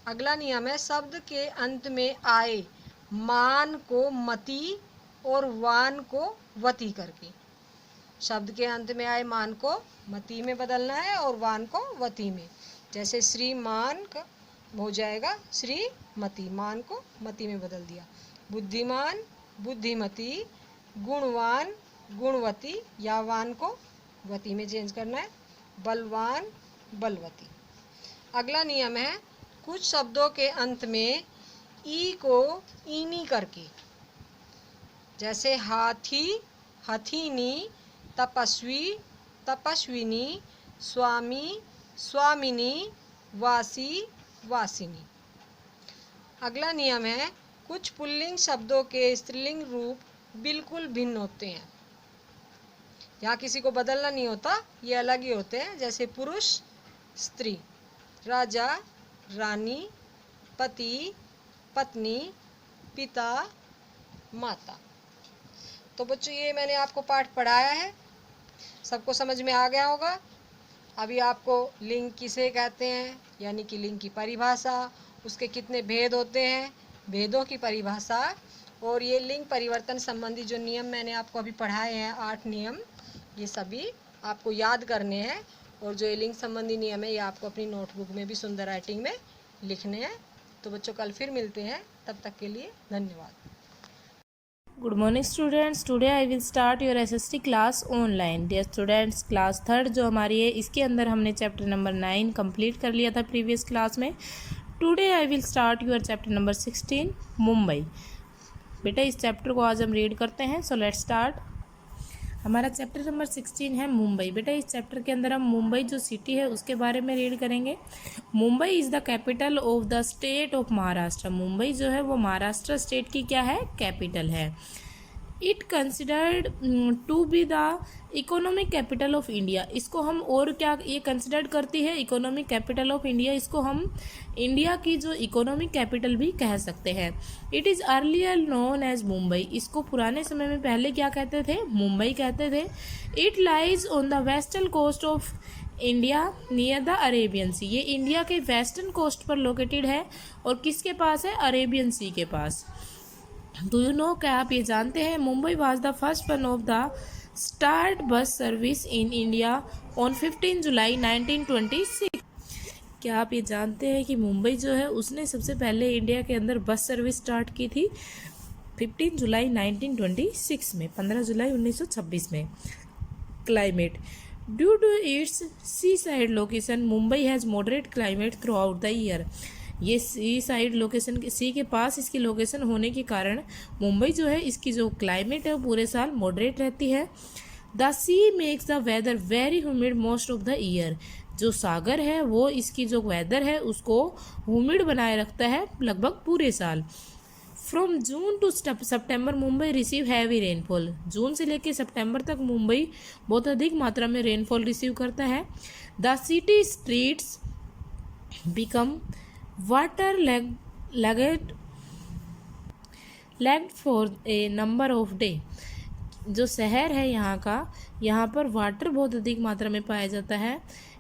Speaker 5: अगला नियम है शब्द के अंत में आए मान को मति और वान को वती करके, शब्द के अंत में आए मान को मति में बदलना है और वान को वती में। जैसे श्रीमान का हो जाएगा श्रीमती, मान को मति में बदल दिया। बुद्धिमान, बुद्धिमती, गुणवान, गुणवती, या वान को वती में चेंज करना है। बलवान, बलवती। अगला नियम है कुछ शब्दों के अंत में ई को ईनी करके, जैसे हाथी, हथीनी, तपस्वी, तपस्विनी, स्वामी, स्वामिनी, वासी, वासिनी। अगला नियम है कुछ पुल्लिंग शब्दों के स्त्रीलिंग रूप बिल्कुल भिन्न होते हैं, यहाँ किसी को बदलना नहीं होता, ये अलग ही होते हैं। जैसे पुरुष, स्त्री, राजा, रानी, पति, पत्नी, पिता, माता। तो बच्चों ये मैंने आपको पाठ पढ़ाया है, सबको समझ में आ गया होगा। अभी आपको लिंग किसे कहते हैं, यानी कि लिंग की परिभाषा, उसके कितने भेद होते हैं, भेदों की परिभाषा, और ये लिंग परिवर्तन संबंधी जो नियम मैंने आपको अभी पढ़ाए हैं 8 नियम, ये सभी आपको याद करने हैं। और जो ये लिंग संबंधी नियम है ये आपको अपनी नोटबुक में भी सुंदर राइटिंग में लिखने हैं। तो बच्चों कल फिर मिलते हैं, तब तक के लिए धन्यवाद।
Speaker 1: Good morning students, today I will start your SST class online. Dear students, class 3rd जो हमारी है इसके अंदर हमने चैप्टर नंबर 9 कंप्लीट कर लिया था प्रीवियस क्लास में। Today I will start your chapter number 16 Mumbai. बेटा इस चैप्टर को आज हम रीड करते हैं, सो लेट्स स्टार्ट। हमारा चैप्टर नंबर 16 है मुंबई। बेटा इस चैप्टर के अंदर हम मुंबई जो सिटी है उसके बारे में रीड करेंगे। Mumbai is the capital of the state of Maharashtra. Mumbai जो है वो महाराष्ट्र स्टेट की क्या है, कैपिटल है। It considered to be the economic capital of India. इसको हम और क्या ये कंसिडर्ड करती है, इकोनॉमिक कैपिटल ऑफ इंडिया। इसको हम इंडिया की जो इकोनॉमिक कैपिटल भी कह सकते हैं। It is earlier known as Mumbai. इसको पुराने समय में पहले क्या कहते थे, मुंबई कहते थे। It lies on the western coast of India near the Arabian sea. ये इंडिया के वेस्टर्न कोस्ट पर लोकेटेड है और किसके पास है, अरेबियन सी के पास। डू यू नो, क्या आप ये जानते हैं, Mumbai was the first one of the start bus service in India on 15 जुलाई 1926। क्या आप ये जानते हैं कि मुंबई जो है उसने सबसे पहले इंडिया के अंदर बस सर्विस स्टार्ट की थी 15 जुलाई 1926 में, 15 जुलाई 1926 में। Climate, due to its sea side location Mumbai has moderate climate throughout the year. ये सी साइड लोकेशन के, सी के पास इसकी लोकेशन होने के कारण मुंबई जो है इसकी जो क्लाइमेट है वो पूरे साल मॉडरेट रहती है। The sea makes the weather very humid most of the year.
Speaker 6: जो सागर है वो इसकी जो वेदर है उसको ह्यूमिड बनाए रखता है लगभग पूरे साल। From June to September Mumbai receive heavy rainfall. जून से लेकर सितंबर तक मुंबई बहुत अधिक मात्रा में रेनफॉल रिसीव करता है। The city streets become water lagged for a number of day. जो शहर है यहाँ का, यहाँ पर वाटर बहुत अधिक मात्रा में पाया जाता है।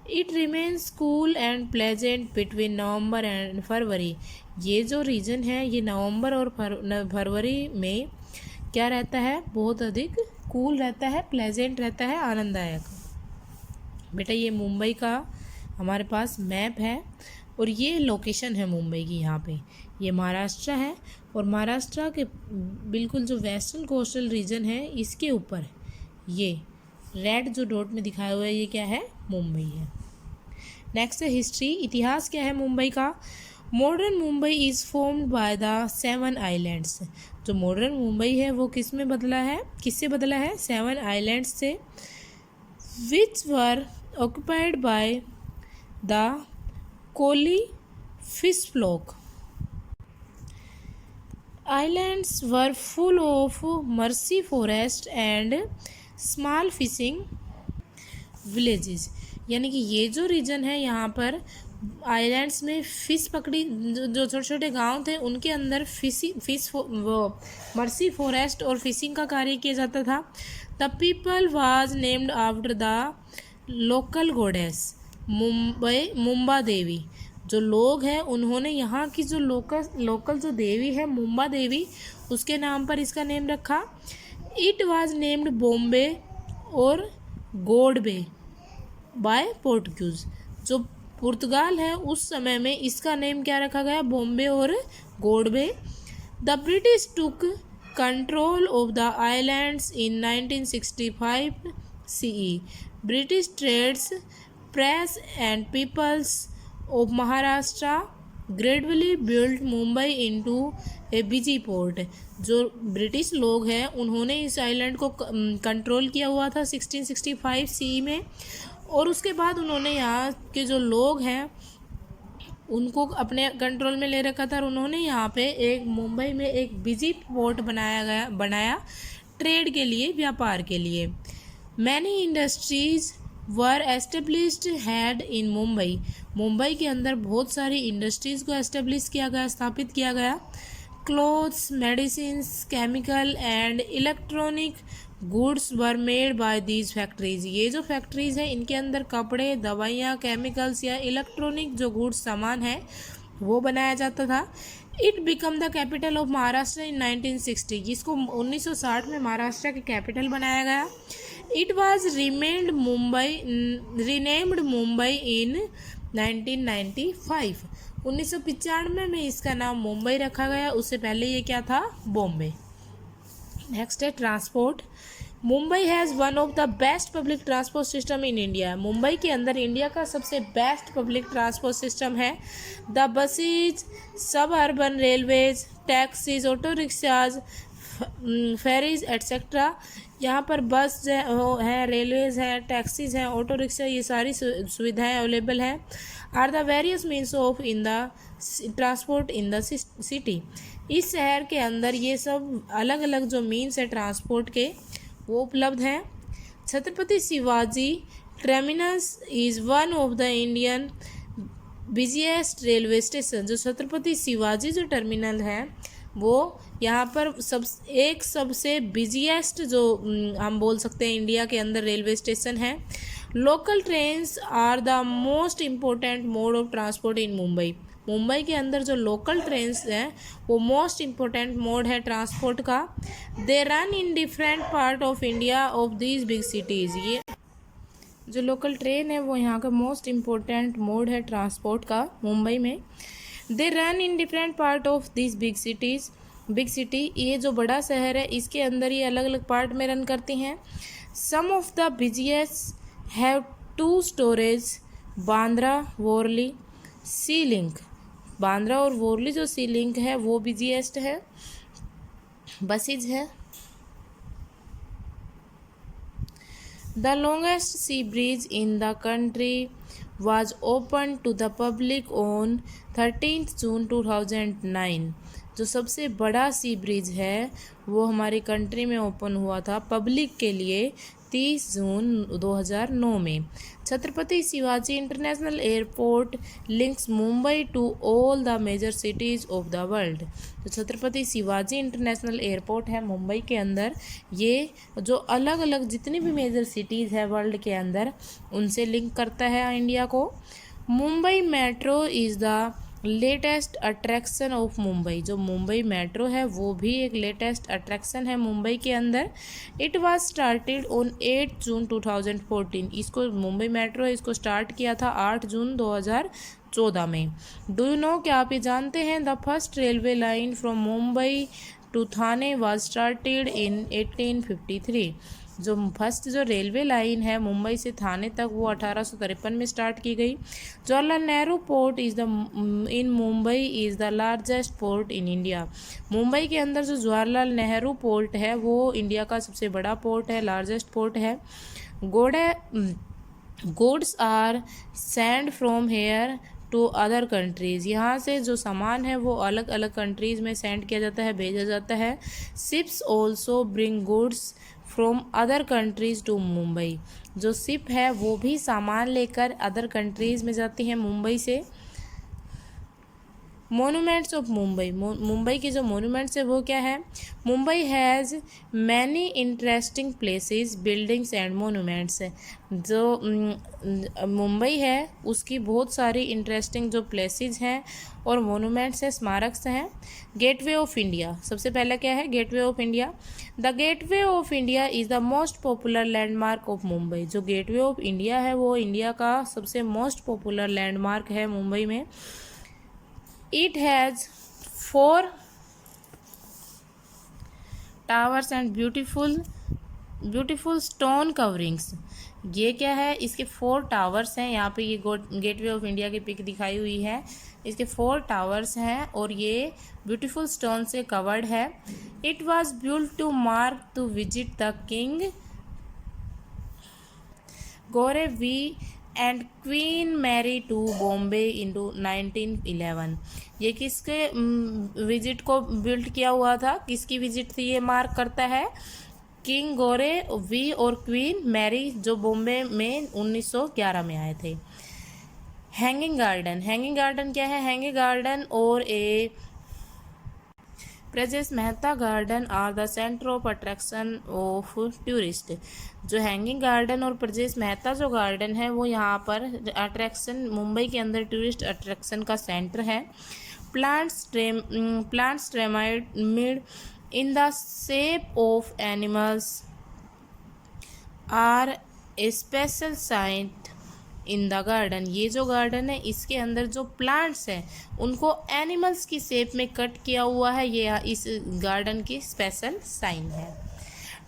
Speaker 6: It remains cool and pleasant between November and February. ये जो रीजन है ये नवंबर और फरवरी में क्या रहता है, बहुत अधिक कूल रहता है, प्लेजेंट रहता है, आनंददायक। बेटा ये मुंबई का हमारे पास मैप है और ये लोकेशन है मुंबई की। यहाँ पे ये महाराष्ट्र है और महाराष्ट्र के बिल्कुल जो वेस्टर्न कोस्टल रीजन है इसके ऊपर ये रेड जो डॉट में दिखाया हुआ है ये क्या है, मुंबई है। नेक्स्ट है हिस्ट्री। इतिहास क्या है मुंबई का। Modern Mumbai is formed by the 7 islands. जो मॉडर्न मुंबई है वो किससे बदला है, 7 आइलैंड्स से, which were occupied by the Koli fish flock. Islands were full of marshy forest and small fishing villages। यानी कि ये जो रीजन है यहाँ पर आइलैंड्स में फिश पकड़ी, जो छोटे छोटे गांव थे उनके अंदर मर्सी फॉरेस्ट और फिशिंग का कार्य किया जाता था। The people was named after the local goddess Mumba Devi. जो लोग हैं उन्होंने यहाँ की जो लोकल जो देवी है मुंबा देवी, उसके नाम पर इसका नेम रखा। इट वाज नेम्ड बॉम्बे और गोडबे बाय पोर्टुगीज। जो पुर्तगाल है उस समय में इसका नेम क्या रखा गया, बॉम्बे और गोडबे। The British took control of the islands in 1965 CE। British trades press and peoples of Maharashtra gradually built Mumbai into a busy port। जो ब्रिटिश लोग हैं उन्होंने इस आइलैंड को कंट्रोल किया हुआ था 1665 CE में, और उसके बाद उन्होंने यहाँ के जो लोग हैं उनको अपने कंट्रोल में ले रखा था और उन्होंने यहाँ पे एक मुंबई में एक बिजी पोर्ट बनाया ट्रेड के लिए, व्यापार के लिए। Many industries were established had in Mumbai. Mumbai के अंदर बहुत सारी इंडस्ट्रीज़ को एस्टेब्लिश किया गया, स्थापित किया गया। Clothes, medicines, chemical and electronic goods were made by these factories. ये जो फैक्ट्रीज हैं इनके अंदर कपड़े, दवाइयाँ, केमिकल्स या इलेक्ट्रॉनिक जो गुड्स सामान है वो बनाया जाता था। It become the capital of Maharashtra in 1960। जिसको 1960 में महाराष्ट्र के कैपिटल बनाया गया। It was renamed Mumbai in 1995। 1995 में इसका नाम मुंबई रखा गया, उससे पहले ये क्या था, बॉम्बे। नेक्स्ट है transport. Mumbai has one of the best public transport system in India. Mumbai के अंदर इंडिया का सबसे बेस्ट पब्लिक ट्रांसपोर्ट सिस्टम है। The buses, suburban railways, taxis, auto rickshaws, ferries etcetera. यहाँ पर बस है, रेलवेज है, टैक्सीज हैं, ऑटो रिक्शा, ये सारी सुविधाएं अवेलेबल हैं। Are the various means of in the transport in the city. इस शहर के अंदर ये सब अलग अलग जो मीन्स है ट्रांसपोर्ट के वो उपलब्ध हैं। Chhatrapati Shivaji terminus is one of the Indian busiest railway station. जो छत्रपति शिवाजी जो टर्मिनल है वो यहाँ पर सबसे बिजिएस्ट जो हम बोल सकते हैं इंडिया के अंदर रेलवे स्टेशन है। Local trains are the most important mode of transport in Mumbai. Mumbai के अंदर जो लोकल ट्रेन्स हैं वो मोस्ट इम्पोर्टेंट मोड है ट्रांसपोर्ट का। They run in different part of India of these big cities. ये जो लोकल ट्रेन है वो यहाँ का मोस्ट इम्पोर्टेंट मोड है ट्रांसपोर्ट का मुंबई में। They run in different part of this big cities. Big city ये जो बड़ा शहर है इसके अंदर ये अलग अलग पार्ट में रन करती हैं। Some of the busiest have 2 storage, Bandra Worli sea link. Bandra और वॉरली जो सी लिंक है वो बिजिएस्ट है। बसेज है। The longest sea bridge in the country was opened to the public on 13th June 2009। जो सबसे बड़ा सी ब्रिज है वो हमारी कंट्री में ओपन हुआ था पब्लिक के लिए 30 जून 2009 में। Chhatrapati Shivaji international airport links Mumbai to all the major cities of the world. तो छत्रपति शिवाजी इंटरनेशनल एयरपोर्ट है मुंबई के अंदर, ये जो अलग अलग जितनी भी मेजर सिटीज़ है वर्ल्ड के अंदर उनसे लिंक करता है इंडिया को। Mumbai metro is the latest attraction of Mumbai. जो मुंबई मेट्रो है वो भी एक लेटेस्ट अट्रैक्शन है मुंबई के अंदर। इट वाज स्टार्टेड ऑन 8 जून 2014। इसको मुंबई मेट्रो इसको स्टार्ट किया था 8 जून 2014 में। डू यू नो, क्या आप ये जानते हैं, the first railway line from Mumbai to Thane was started in 1853। जो फर्स्ट जो रेलवे लाइन है मुंबई से थाने तक वो 1853 में स्टार्ट की गई। Jawaharlal Nehru port is the in Mumbai is the largest port in India. Mumbai के अंदर जो जवाहरलाल नेहरू पोर्ट है वो इंडिया का सबसे बड़ा पोर्ट है, लार्जेस्ट पोर्ट है। Goods are send from here to other countries. यहाँ से जो सामान है वो अलग अलग कंट्रीज़ में सेंड किया जाता है, भेजा जाता है। Ships also bring goods from other countries to Mumbai. जो शिप है वो भी सामान लेकर अदर कंट्रीज़ में जाती हैं मुंबई से। मोनूमेंट्स ऑफ मुंबई, मुंबई के जो मोनूमेंट्स है वो क्या है? Mumbai has many interesting places, buildings and monuments. जो मुंबई है उसकी बहुत सारी इंटरेस्टिंग जो प्लेसेस हैं और मोनूमेंट्स हैं, स्मारक्स हैं। गेटवे ऑफ इंडिया, सबसे पहला क्या है? Gateway of India. The gateway of India is the most popular landmark of Mumbai. जो गेटवे ऑफ इंडिया है वो इंडिया का सबसे मोस्ट पॉपुलर लैंडमार्क है मुंबई में। It has 4 towers and beautiful stone coverings। ये क्या है? इसके 4 टावर्स हैं। यहाँ पे ये गेटवे ऑफ इंडिया की पिक दिखाई हुई है। इसके 4 टावर्स हैं और ये ब्यूटीफुल स्टोन से कवर्ड है। It was built to mark to visit the king गोरे V and queen Mary to Bombay into 1911। ये किसके विजिट को बिल्ड किया हुआ था? किसकी विजिट थी? ये मार्क करता है किंग गोरे वी और क्वीन मैरी जो बॉम्बे में 1911 में आए थे। हैंगिंग गार्डन, हैंगिंग गार्डन क्या है? हैंगिंग गार्डन और ए प्रजेश Mehta garden are the center of attraction of tourist. जो हैंगिंग गार्डन और प्रजेश मेहता जो गार्डन है वो यहाँ पर अट्रैक्शन मुंबई के अंदर टूरिस्ट अट्रैक्शन का सेंटर है। Plants trimmed in the shape of animals are a special sight in the garden. ये जो गार्डन है इसके अंदर जो प्लांट्स हैं उनको एनिमल्स की शेप में कट किया हुआ है, ये इस गार्डन की स्पेशल साइन है।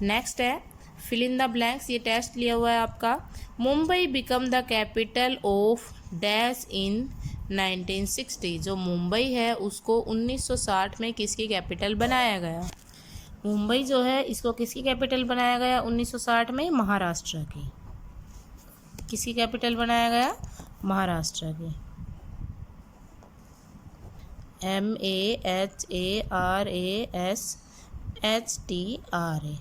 Speaker 6: नेक्स्ट है फिल इन द ब्लैंक्स। ये टेस्ट लिया हुआ है आपका। Mumbai become the capital of dash in 1960। जो मुंबई है उसको 1960 में किसकी कैपिटल बनाया गया? मुंबई जो है इसको किसकी कैपिटल बनाया गया 1960 में? महाराष्ट्र की। किसकी कैपिटल बनाया गया? महाराष्ट्र की। MAHARASHTRA,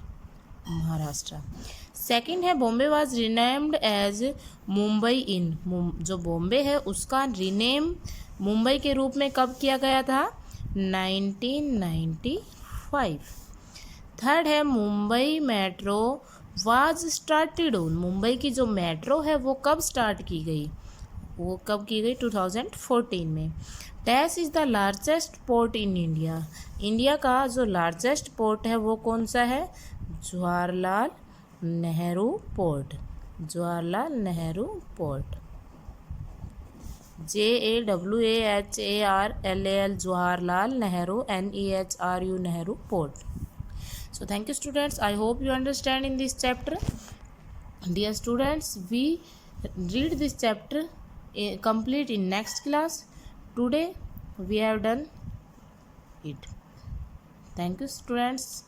Speaker 6: महाराष्ट्र। सेकंड है Bombay was renamed as Mumbai in. जो बॉम्बे है उसका रिनेम मुंबई के रूप में कब किया गया था? 1995। थर्ड है Mumbai metro was started on. Mumbai की जो मेट्रो है वो कब स्टार्ट की गई? वो कब की गई? 2014 में। Dash is the largest port in India. India का जो लार्जेस्ट पोर्ट है वो कौन सा है? Jawaharlal Nehru port. Jawaharlal Nehru port, JAWAHARLAL, Jawaharlal Nehru, NEHRU, Nehru port. So thank you students, I hope you understand in this chapter. Dear students, we read this chapter complete in next class. Today we have done it. Thank you students.